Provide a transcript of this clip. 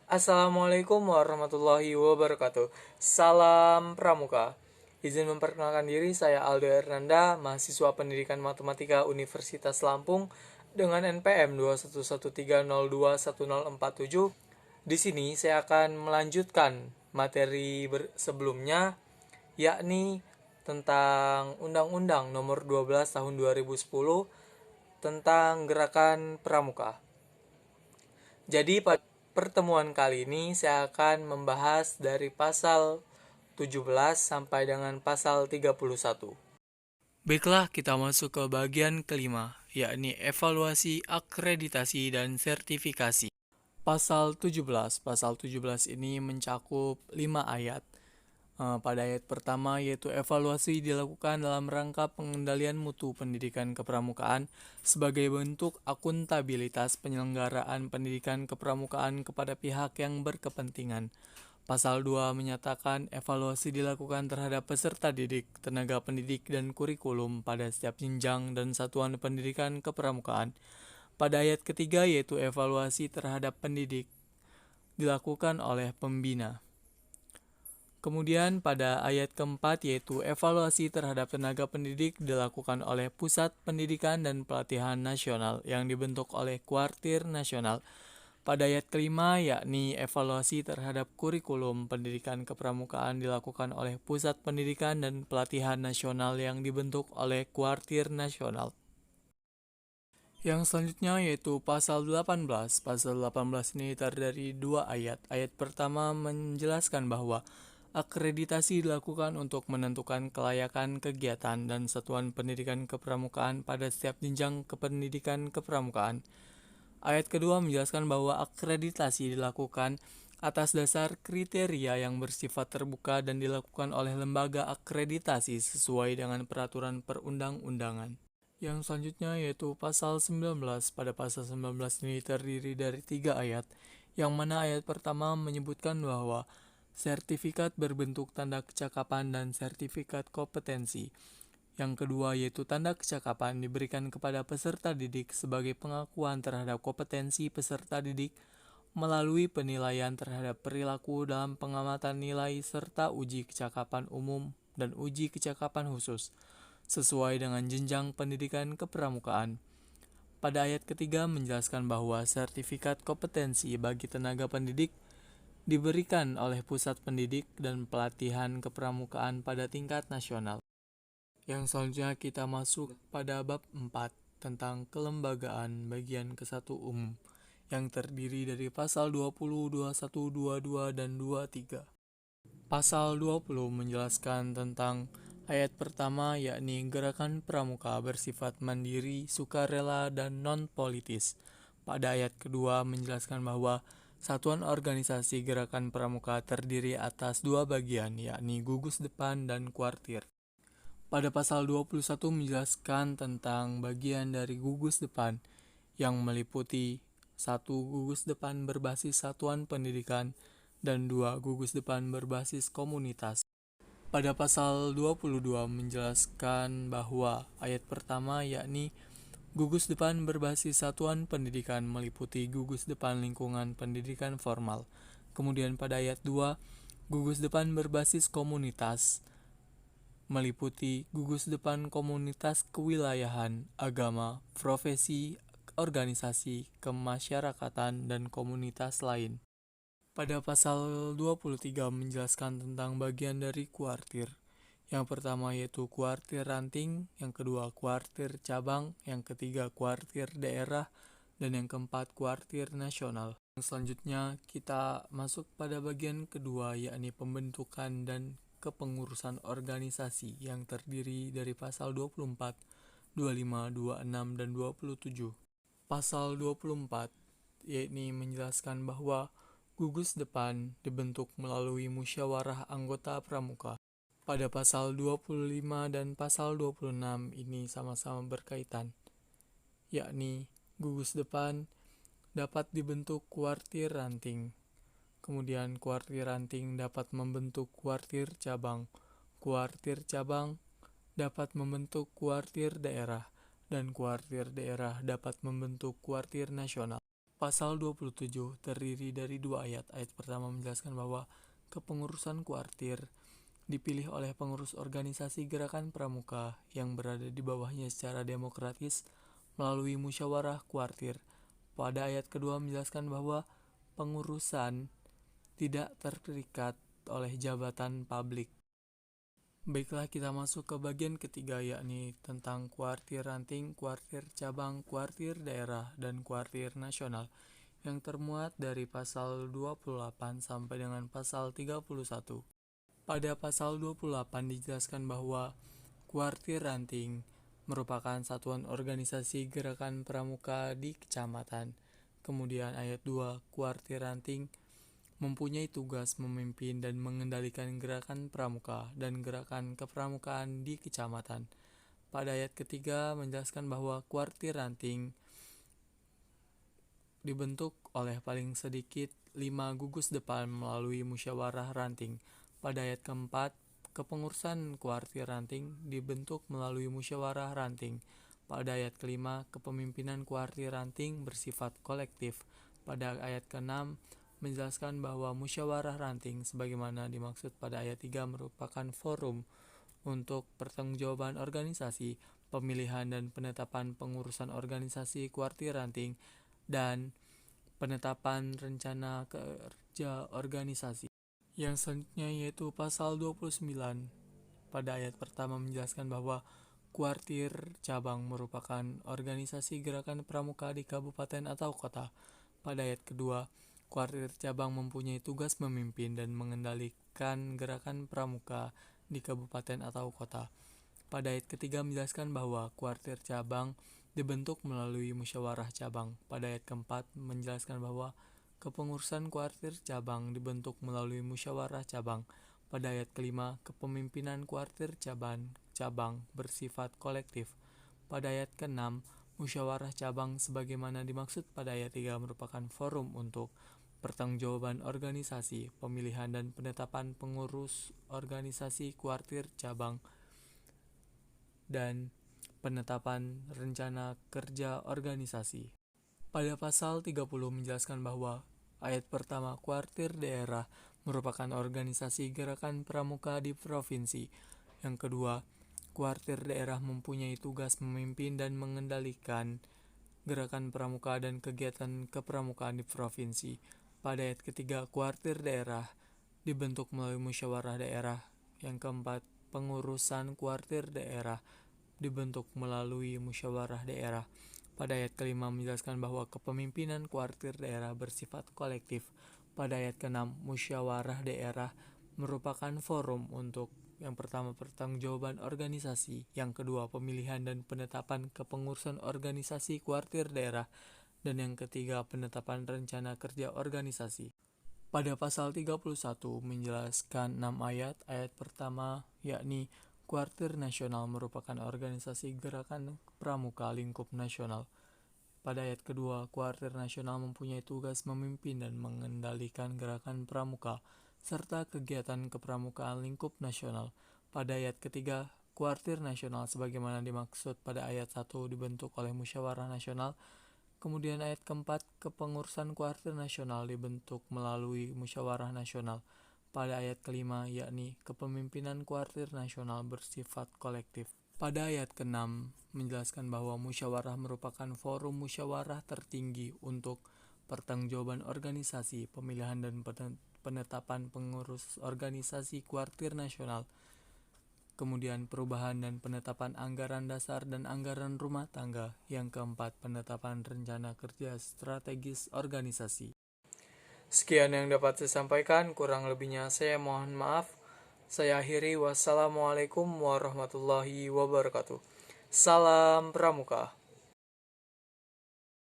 Assalamualaikum warahmatullahi wabarakatuh. Salam Pramuka. Izin memperkenalkan diri, saya Aldo Hernanda, mahasiswa Pendidikan Matematika Universitas Lampung dengan NPM 21130210047. Di sini saya akan melanjutkan materi sebelumnya, yakni tentang Undang-Undang Nomor 12 Tahun 2010 tentang Gerakan Pramuka. Jadi pada pertemuan kali ini saya akan membahas dari pasal 17 sampai dengan pasal 31. Baiklah, kita masuk ke bagian kelima, yakni evaluasi, akreditasi, dan sertifikasi. Pasal 17 ini mencakup 5 ayat. Pada ayat pertama yaitu evaluasi dilakukan dalam rangka pengendalian mutu pendidikan kepramukaan sebagai bentuk akuntabilitas penyelenggaraan pendidikan kepramukaan kepada pihak yang berkepentingan. Pasal 2 menyatakan evaluasi dilakukan terhadap peserta didik, tenaga pendidik, dan kurikulum pada setiap jenjang dan satuan pendidikan kepramukaan. Pada ayat ketiga yaitu evaluasi terhadap pendidik dilakukan oleh pembina. Kemudian pada ayat keempat yaitu evaluasi terhadap tenaga pendidik dilakukan oleh Pusat Pendidikan dan Pelatihan Nasional yang dibentuk oleh Kuartir Nasional. Pada ayat kelima yakni evaluasi terhadap kurikulum pendidikan kepramukaan dilakukan oleh Pusat Pendidikan dan Pelatihan Nasional yang dibentuk oleh Kuartir Nasional. Yang selanjutnya yaitu pasal 18. Pasal 18 ini terdiri dari 2 ayat. Ayat pertama menjelaskan bahwa akreditasi dilakukan untuk menentukan kelayakan kegiatan dan satuan pendidikan kepramukaan pada setiap jenjang kependidikan kepramukaan. Ayat kedua menjelaskan bahwa akreditasi dilakukan atas dasar kriteria yang bersifat terbuka dan dilakukan oleh lembaga akreditasi sesuai dengan peraturan perundang-undangan. Yang selanjutnya yaitu pasal 19. Pada pasal 19 ini terdiri dari 3 ayat, yang mana ayat pertama menyebutkan bahwa sertifikat berbentuk tanda kecakapan dan sertifikat kompetensi. Yang kedua yaitu tanda kecakapan diberikan kepada peserta didik sebagai pengakuan terhadap kompetensi peserta didik melalui penilaian terhadap perilaku dalam pengamatan nilai serta uji kecakapan umum dan uji kecakapan khusus sesuai dengan jenjang pendidikan kepramukaan. Pada ayat ketiga menjelaskan bahwa sertifikat kompetensi bagi tenaga pendidik diberikan oleh Pusat Pendidik dan Pelatihan Kepramukaan pada tingkat nasional. Yang selanjutnya kita masuk pada bab 4 tentang kelembagaan bagian ke-1 umum yang terdiri dari pasal 20, 21, 22, dan 23. Pasal 20 menjelaskan tentang ayat pertama yakni gerakan pramuka bersifat mandiri, sukarela, dan non-politis. Pada ayat kedua menjelaskan bahwa satuan organisasi gerakan pramuka terdiri atas 2 bagian, yakni gugus depan dan kuartir. Pada pasal 21 menjelaskan tentang bagian dari gugus depan yang meliputi 1 gugus depan berbasis satuan pendidikan dan 2 gugus depan berbasis komunitas. Pada pasal 22 menjelaskan bahwa ayat pertama yakni gugus depan berbasis satuan pendidikan meliputi gugus depan lingkungan pendidikan formal. Kemudian pada ayat 2, gugus depan berbasis komunitas meliputi gugus depan komunitas kewilayahan, agama, profesi, organisasi, kemasyarakatan, dan komunitas lain. Pada pasal 23 menjelaskan tentang bagian dari kuartir. Yang pertama yaitu kuartir ranting, yang kedua kuartir cabang, yang ketiga kuartir daerah, dan yang keempat kuartir nasional. Selanjutnya kita masuk pada bagian kedua yakni pembentukan dan kepengurusan organisasi yang terdiri dari pasal 24, 25, 26, dan 27. Pasal 24 yakni menjelaskan bahwa gugus depan dibentuk melalui musyawarah anggota pramuka. Pada pasal 25 dan pasal 26 ini sama-sama berkaitan, yakni gugus depan dapat dibentuk kuartir ranting. Kemudian kuartir ranting dapat membentuk kuartir cabang. Kuartir cabang dapat membentuk kuartir daerah. Dan kuartir daerah dapat membentuk kuartir nasional. Pasal 27 terdiri dari 2 ayat. Ayat pertama menjelaskan bahwa kepengurusan kuartir dipilih oleh pengurus organisasi gerakan pramuka yang berada di bawahnya secara demokratis melalui musyawarah kuartir. Pada ayat kedua menjelaskan bahwa pengurusan tidak terikat oleh jabatan publik. Baiklah, kita masuk ke bagian ketiga, yakni tentang kuartir ranting, kuartir cabang, kuartir daerah, dan kuartir nasional, yang termuat dari pasal 28 sampai dengan pasal 31. Pada pasal 28 dijelaskan bahwa kuartir ranting merupakan satuan organisasi gerakan pramuka di kecamatan. Kemudian ayat 2, kuartir ranting mempunyai tugas memimpin dan mengendalikan gerakan pramuka dan gerakan kepramukaan di kecamatan. Pada ayat ketiga menjelaskan bahwa kuartir ranting dibentuk oleh paling sedikit 5 gugus depan melalui musyawarah ranting. Pada ayat keempat, kepengurusan kuartir ranting dibentuk melalui musyawarah ranting. Pada ayat kelima, kepemimpinan kuartir ranting bersifat kolektif. Pada ayat keenam, menjelaskan bahwa musyawarah ranting sebagaimana dimaksud pada ayat 3 merupakan forum untuk pertanggungjawaban organisasi, pemilihan dan penetapan pengurusan organisasi kuartir ranting, dan penetapan rencana kerja organisasi. Yang selanjutnya yaitu pasal 29. Pada ayat pertama menjelaskan bahwa kuartir cabang merupakan organisasi gerakan pramuka di kabupaten atau kota. Pada ayat kedua, kuartir cabang mempunyai tugas memimpin dan mengendalikan gerakan pramuka di kabupaten atau kota. Pada ayat ketiga menjelaskan bahwa kuartir cabang dibentuk melalui musyawarah cabang. Pada ayat keempat menjelaskan bahwa kepengurusan kuartir cabang dibentuk melalui musyawarah cabang. Pada ayat kelima, kepemimpinan kuartir cabang bersifat kolektif. Pada ayat keenam, musyawarah cabang sebagaimana dimaksud pada ayat 3 merupakan forum untuk pertanggungjawaban organisasi, pemilihan dan penetapan pengurus organisasi kuartir cabang, dan penetapan rencana kerja organisasi. Pada pasal 30 menjelaskan bahwa ayat pertama, kuartir daerah merupakan organisasi gerakan pramuka di provinsi. Yang kedua, kuartir daerah mempunyai tugas memimpin dan mengendalikan gerakan pramuka dan kegiatan kepramukaan di provinsi. Pada ayat ketiga, kuartir daerah dibentuk melalui musyawarah daerah. Yang keempat, pengurusan kuartir daerah dibentuk melalui musyawarah daerah. Pada ayat kelima menjelaskan bahwa kepemimpinan kuartir daerah bersifat kolektif. Pada ayat keenam, musyawarah daerah merupakan forum untuk yang pertama pertanggungjawaban organisasi, yang kedua pemilihan dan penetapan kepengurusan organisasi kuartir daerah, dan yang ketiga penetapan rencana kerja organisasi. Pada pasal 31 menjelaskan 6 ayat. Ayat pertama yakni kuartir nasional merupakan organisasi gerakan pramuka lingkup nasional. Pada ayat kedua, kuartir nasional mempunyai tugas memimpin dan mengendalikan gerakan pramuka serta kegiatan kepramukaan lingkup nasional. Pada ayat ketiga, kuartir nasional sebagaimana dimaksud pada ayat 1 dibentuk oleh musyawarah nasional. Kemudian ayat keempat, kepengurusan kuartir nasional dibentuk melalui musyawarah nasional. Pada ayat kelima, yakni kepemimpinan kuartir nasional bersifat kolektif. Pada ayat ke-6 menjelaskan bahwa musyawarah merupakan forum musyawarah tertinggi untuk pertanggungjawaban organisasi, pemilihan dan penetapan pengurus organisasi kuartir nasional. Kemudian perubahan dan penetapan anggaran dasar dan anggaran rumah tangga. Yang keempat, penetapan rencana kerja strategis organisasi. Sekian yang dapat saya sampaikan, kurang lebihnya saya mohon maaf. Saya akhiri, wassalamualaikum warahmatullahi wabarakatuh. Salam Pramuka.